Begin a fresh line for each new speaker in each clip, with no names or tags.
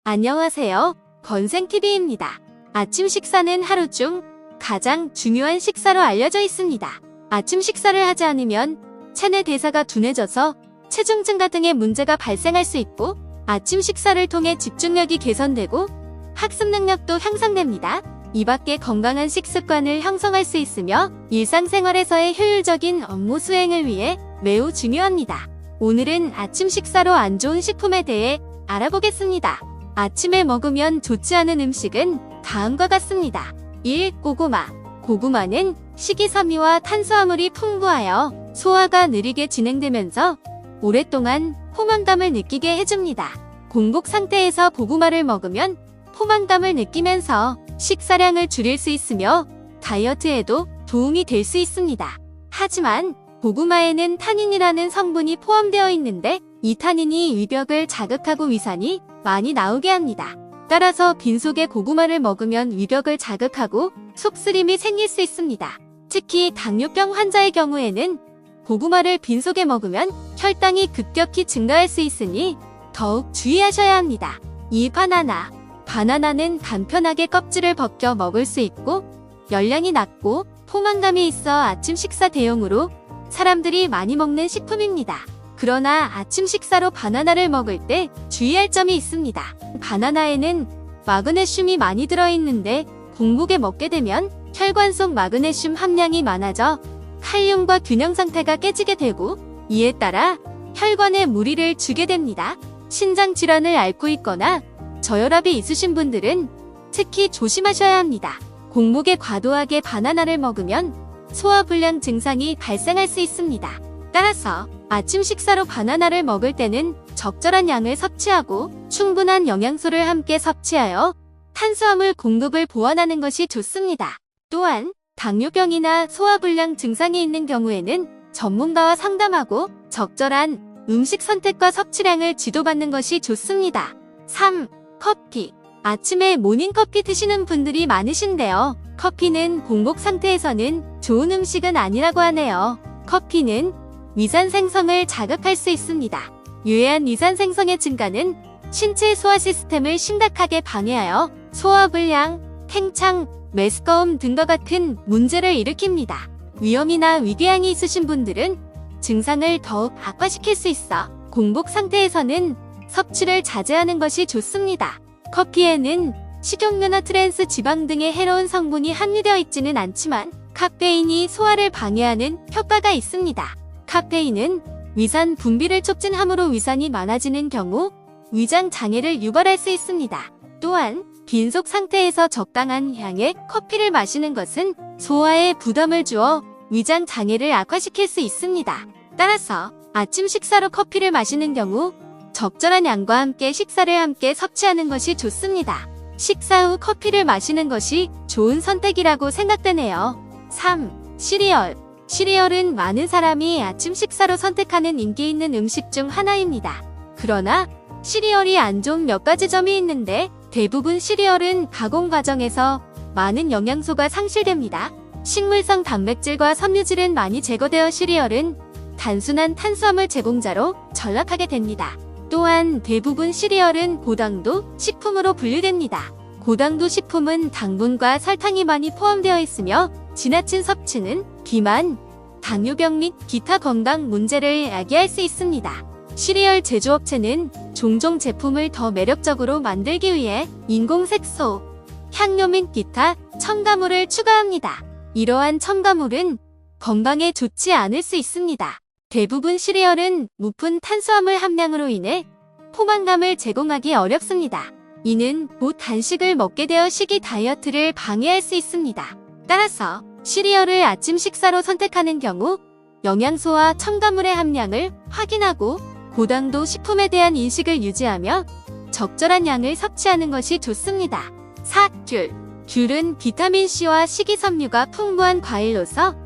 안녕하세요. 건생TV입니다. 아침 식사는 하루 중 가장 중요한 식사로 알려져 있습니다. 아침 식사를 하지 않으면 체내 대사가 둔해져서 체중 증가 등의 문제가 발생할 수 있고, 아침 식사를 통해 집중력이 개선되고 학습 능력도 향상됩니다. 이 밖에 건강한 식습관을 형성할 수 있으며 일상생활에서의 효율적인 업무 수행을 위해 매우 중요합니다. 오늘은 아침 식사로 안 좋은 식품에 대해 알아보겠습니다. 아침에 먹으면 좋지 않은 음식은 다음과 같습니다. 1. 고구마. 고구마는 식이섬유와 탄수화물이 풍부하여 소화가 느리게 진행되면서 오랫동안 포만감을 느끼게 해줍니다. 공복 상태에서 고구마를 먹으면 포만감을 느끼면서 식사량을 줄일 수 있으며 다이어트에도 도움이 될 수 있습니다. 하지만 고구마에는 타닌이라는 성분이 포함되어 있는데, 이 타닌이 위벽을 자극하고 위산이 많이 나오게 합니다. 따라서 빈속에 고구마를 먹으면 위벽을 자극하고 속쓰림이 생길 수 있습니다. 특히 당뇨병 환자의 경우에는 고구마를 빈속에 먹으면 혈당이 급격히 증가할 수 있으니 더욱 주의하셔야 합니다. 2. 바나나. 바나나는 간편하게 껍질을 벗겨 먹을 수 있고 열량이 낮고 포만감이 있어 아침 식사 대용으로 사람들이 많이 먹는 식품입니다. 그러나 아침 식사로 바나나를 먹을 때 주의할 점이 있습니다. 바나나에는 마그네슘이 많이 들어있는데, 공복에 먹게 되면 혈관 속 마그네슘 함량이 많아져 칼륨과 균형 상태가 깨지게 되고, 이에 따라 혈관에 무리를 주게 됩니다. 신장 질환을 앓고 있거나 저혈압이 있으신 분들은 특히 조심하셔야 합니다. 공복에 과도하게 바나나를 먹으면 소화불량 증상이 발생할 수 있습니다. 따라서 아침 식사로 바나나를 먹을 때는 적절한 양을 섭취하고 충분한 영양소를 함께 섭취하여 탄수화물 공급을 보완하는 것이 좋습니다. 또한 당뇨병이나 소화불량 증상이 있는 경우에는 전문가와 상담하고 적절한 음식 선택과 섭취량을 지도받는 것이 좋습니다. 3. 커피. 아침에 모닝커피 드시는 분들이 많으신데요. 커피는 공복 상태에서는 좋은 음식은 아니라고 하네요. 커피는 위산 생성을 자극할 수 있습니다. 유해한 위산 생성의 증가는 신체 소화 시스템을 심각하게 방해하여 소화불량, 팽창, 메스꺼움 등과 같은 문제를 일으킵니다. 위염이나 위궤양이 있으신 분들은 증상을 더욱 악화시킬 수 있어 공복 상태에서는 섭취를 자제하는 것이 좋습니다. 커피에는 식용유나 트랜스 지방 등의 해로운 성분이 함유되어 있지는 않지만 카페인이 소화를 방해하는 효과가 있습니다. 카페인은 위산 분비를 촉진함으로 위산이 많아지는 경우 위장 장애를 유발할 수 있습니다. 또한 빈속 상태에서 적당한 양의 커피를 마시는 것은 소화에 부담을 주어 위장 장애를 악화시킬 수 있습니다. 따라서 아침 식사로 커피를 마시는 경우 적절한 양과 함께 식사를 함께 섭취하는 것이 좋습니다. 식사 후 커피를 마시는 것이 좋은 선택이라고 생각되네요. 3. 시리얼. 시리얼은 많은 사람이 아침 식사로 선택하는 인기 있는 음식 중 하나입니다. 그러나 시리얼이 안 좋은 몇 가지 점이 있는데, 대부분 시리얼은 가공 과정에서 많은 영양소가 상실됩니다. 식물성 단백질과 섬유질은 많이 제거되어 시리얼은 단순한 탄수화물 제공자로 전락하게 됩니다. 또한 대부분 시리얼은 고당도 식품으로 분류됩니다. 고당도 식품은 당분과 설탕이 많이 포함되어 있으며 지나친 섭취는 비만, 당뇨병 및 기타 건강 문제를 야기할 수 있습니다. 시리얼 제조업체는 종종 제품을 더 매력적으로 만들기 위해 인공색소, 향료 및 기타 첨가물을 추가합니다. 이러한 첨가물은 건강에 좋지 않을 수 있습니다. 대부분 시리얼은 높은 탄수화물 함량으로 인해 포만감을 제공하기 어렵습니다. 이는 곧 간식을 먹게 되어 식이 다이어트를 방해할 수 있습니다. 따라서 시리얼을 아침 식사로 선택하는 경우 영양소와 첨가물의 함량을 확인하고 고당도 식품에 대한 인식을 유지하며 적절한 양을 섭취하는 것이 좋습니다. 4. 귤. 귤은 비타민C와 식이섬유가 풍부한 과일로서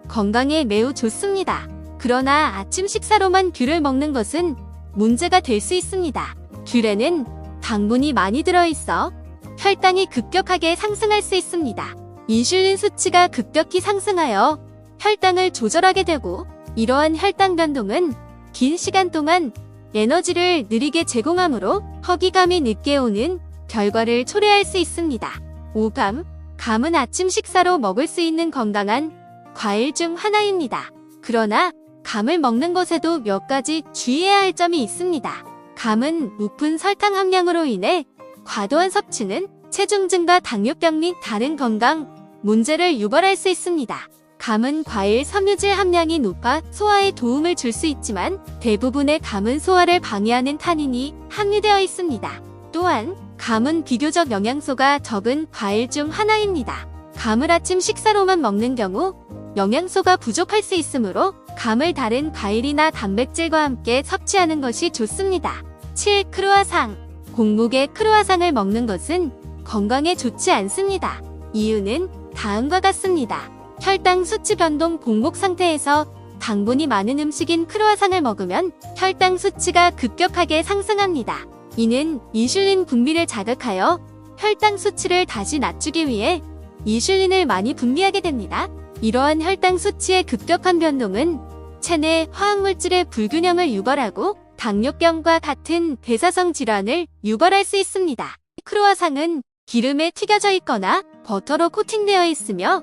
건강에 매우 좋습니다. 그러나 아침 식사로만 귤을 먹는 것은 문제가 될 수 있습니다. 귤에는 당분이 많이 들어있어 혈당이 급격하게 상승할 수 있습니다. 인슐린 수치가 급격히 상승하여 혈당을 조절하게 되고, 이러한 혈당 변동은 긴 시간 동안 에너지를 느리게 제공하므로 허기감이 늦게 오는 결과를 초래할 수 있습니다. 오감, 감은 아침 식사로 먹을 수 있는 건강한 과일 중 하나입니다. 그러나 감을 먹는 것에도 몇 가지 주의해야 할 점이 있습니다. 감은 높은 설탕 함량으로 인해 과도한 섭취는 체중증과 당뇨병 및 다른 건강 문제를 유발할 수 있습니다. 감은 과일 섬유질 함량이 높아 소화에 도움을 줄 수 있지만 대부분의 감은 소화를 방해하는 타닌이 함유되어 있습니다. 또한 감은 비교적 영양소가 적은 과일 중 하나입니다. 감을 아침 식사로만 먹는 경우 영양소가 부족할 수 있으므로 감을 다른 과일이나 단백질과 함께 섭취하는 것이 좋습니다. 7. 크루아상. 공복에 크루아상을 먹는 것은 건강에 좋지 않습니다. 이유는 다음과 같습니다. 혈당 수치 변동. 공복 상태에서 당분이 많은 음식인 크루아상을 먹으면 혈당 수치가 급격하게 상승합니다. 이는 인슐린 분비를 자극하여 혈당 수치를 다시 낮추기 위해 인슐린을 많이 분비하게 됩니다. 이러한 혈당 수치의 급격한 변동은 체내 화학물질의 불균형을 유발하고 당뇨병과 같은 대사성 질환을 유발할 수 있습니다. 크루아상은 기름에 튀겨져 있거나 버터로 코팅되어 있으며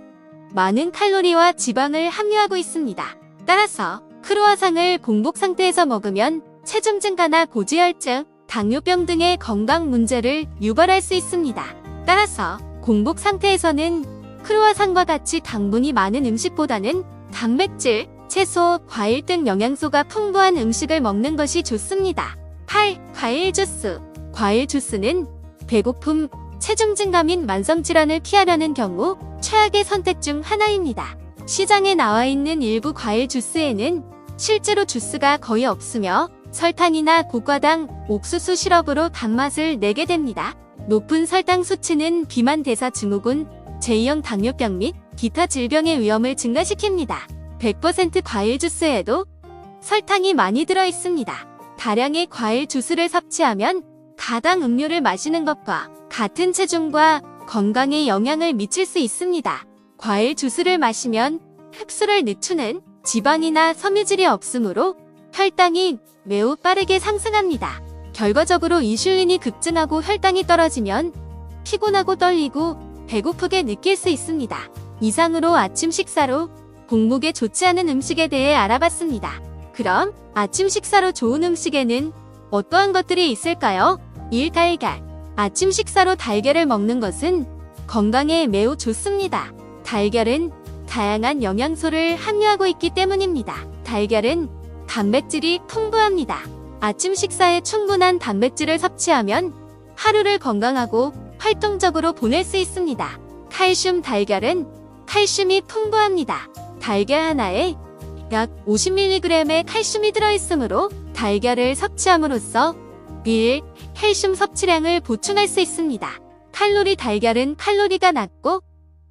많은 칼로리와 지방을 함유하고 있습니다. 따라서 크루아상을 공복 상태에서 먹으면 체중 증가나 고지혈증, 당뇨병 등의 건강 문제를 유발할 수 있습니다. 따라서 공복 상태에서는 크루아상과 같이 당분이 많은 음식보다는 단백질, 채소, 과일 등 영양소가 풍부한 음식을 먹는 것이 좋습니다. 8. 과일 주스. 과일 주스는 배고픔, 체중 증가 및 만성질환을 피하려는 경우 최악의 선택 중 하나입니다. 시장에 나와 있는 일부 과일 주스에는 실제로 주스가 거의 없으며 설탕이나 고과당, 옥수수 시럽으로 단맛을 내게 됩니다. 높은 설탕 수치는 비만 대사 증후군, 제2형 당뇨병 및 기타 질병의 위험을 증가시킵니다. 100% 과일 주스에도 설탕이 많이 들어 있습니다. 다량의 과일 주스를 섭취하면 가당 음료를 마시는 것과 같은 체중과 건강에 영향을 미칠 수 있습니다. 과일 주스를 마시면 흡수를 늦추는 지방이나 섬유질이 없으므로 혈당이 매우 빠르게 상승합니다. 결과적으로 인슐린이 급증하고 혈당이 떨어지면 피곤하고 떨리고 배고프게 느낄 수 있습니다. 이상으로 아침 식사로 공복에 좋지 않은 음식에 대해 알아봤습니다. 그럼 아침 식사로 좋은 음식에는 어떠한 것들이 있을까요? 1. 달걀. 아침 식사로 달걀을 먹는 것은 건강에 매우 좋습니다. 달걀은 다양한 영양소를 함유하고 있기 때문입니다. 달걀은 단백질이 풍부합니다. 아침 식사에 충분한 단백질을 섭취하면 하루를 건강하고 활동적으로 보낼 수 있습니다. 칼슘. 달걀은 칼슘이 풍부합니다. 달걀 하나에 약 50mg의 칼슘이 들어있으므로 달걀을 섭취함으로써 일 칼슘 섭취량을 보충할 수 있습니다. 칼로리. 달걀은 칼로리가 낮고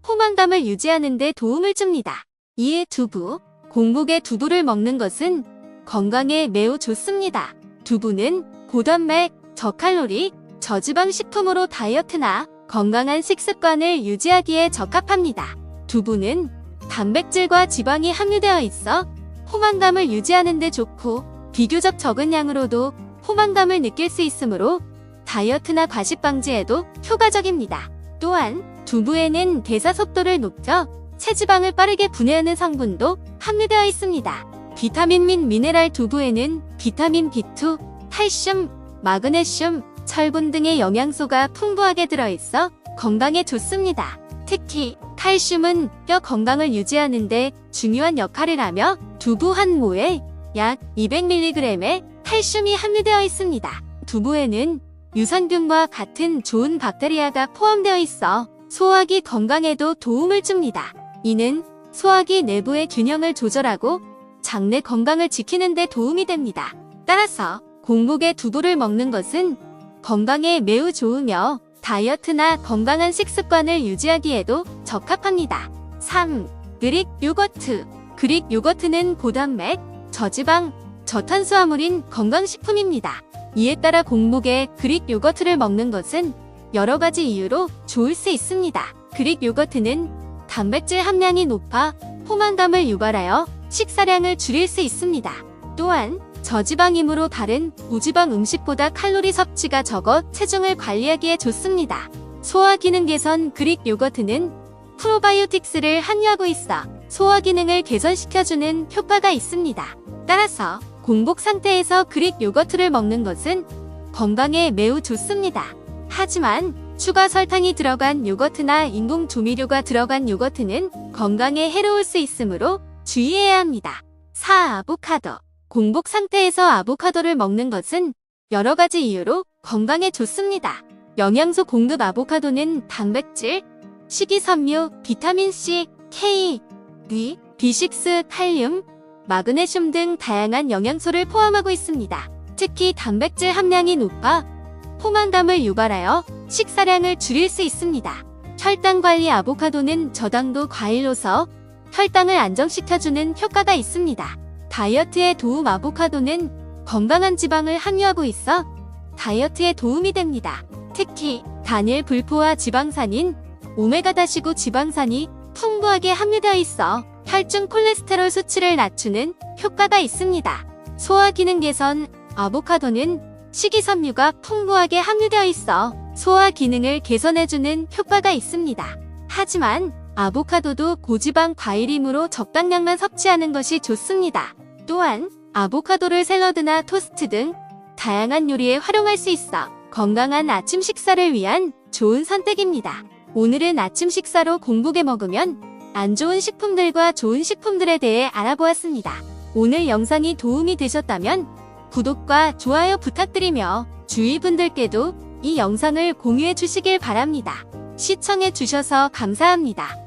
포만감을 유지하는 데 도움을 줍니다. 2. 두부. 공복에 두부를 먹는 것은 건강에 매우 좋습니다. 두부는 고단백, 저칼로리, 저지방 식품으로 다이어트나 건강한 식습관을 유지하기에 적합합니다. 두부는 단백질과 지방이 함유되어 있어 포만감을 유지하는 데 좋고 비교적 적은 양으로도 포만감을 느낄 수 있으므로 다이어트나 과식 방지에도 효과적입니다. 또한 두부에는 대사 속도를 높여 체지방을 빠르게 분해하는 성분도 함유되어 있습니다. 비타민 및 미네랄. 두부에는 비타민 B2, 칼슘, 마그네슘, 철분 등의 영양소가 풍부하게 들어있어 건강에 좋습니다. 특히 칼슘은 뼈 건강을 유지하는 데 중요한 역할을 하며 두부 한 모에 약 200mg의 칼슘이 함유되어 있습니다. 두부에는 유산균과 같은 좋은 박테리아가 포함되어 있어 소화기 건강에도 도움을 줍니다. 이는 소화기 내부의 균형을 조절하고 장내 건강을 지키는 데 도움이 됩니다. 따라서 공복에 두부를 먹는 것은 건강에 매우 좋으며 다이어트나 건강한 식습관을 유지하기에도 적합합니다. 3. 그릭 요거트. 그릭 요거트는 고단백, 저지방, 저탄수화물인 건강식품입니다. 이에 따라 공복에 그릭 요거트를 먹는 것은 여러 가지 이유로 좋을 수 있습니다. 그릭 요거트는 단백질 함량이 높아 포만감을 유발하여 식사량을 줄일 수 있습니다. 또한 저지방이므로 다른 무지방 음식보다 칼로리 섭취가 적어 체중을 관리하기에 좋습니다. 소화 기능 개선 그릭 요거트는 프로바이오틱스를 함유하고 있어 소화 기능을 개선시켜주는 효과가 있습니다. 따라서 공복 상태에서 그릭 요거트를 먹는 것은 건강에 매우 좋습니다. 하지만 추가 설탕이 들어간 요거트나 인공 조미료가 들어간 요거트는 건강에 해로울 수 있으므로 주의해야 합니다. 4. 아보카도. 공복 상태에서 아보카도를 먹는 것은 여러 가지 이유로 건강에 좋습니다. 영양소 공급. 아보카도는 단백질, 식이섬유, 비타민C, K, D, B6, 칼륨, 마그네슘 등 다양한 영양소를 포함하고 있습니다. 특히 단백질 함량이 높아 포만감을 유발하여 식사량을 줄일 수 있습니다. 혈당 관리. 아보카도는 저당도 과일로서 혈당을 안정시켜주는 효과가 있습니다. 다이어트에 도움. 아보카도는 건강한 지방을 함유하고 있어 다이어트에 도움이 됩니다. 특히 단일 불포화 지방산인 오메가-9 지방산이 풍부하게 함유되어 있어 혈중 콜레스테롤 수치를 낮추는 효과가 있습니다. 소화 기능 개선. 아보카도는 식이섬유가 풍부하게 함유되어 있어 소화 기능을 개선해주는 효과가 있습니다. 하지만 아보카도도 고지방 과일이므로 적당량만 섭취하는 것이 좋습니다. 또한 아보카도를 샐러드나 토스트 등 다양한 요리에 활용할 수 있어 건강한 아침 식사를 위한 좋은 선택입니다. 오늘은 아침 식사로 공복에 먹으면 안 좋은 식품들과 좋은 식품들에 대해 알아보았습니다. 오늘 영상이 도움이 되셨다면 구독과 좋아요 부탁드리며 주위 분들께도 이 영상을 공유해 주시길 바랍니다. 시청해 주셔서 감사합니다.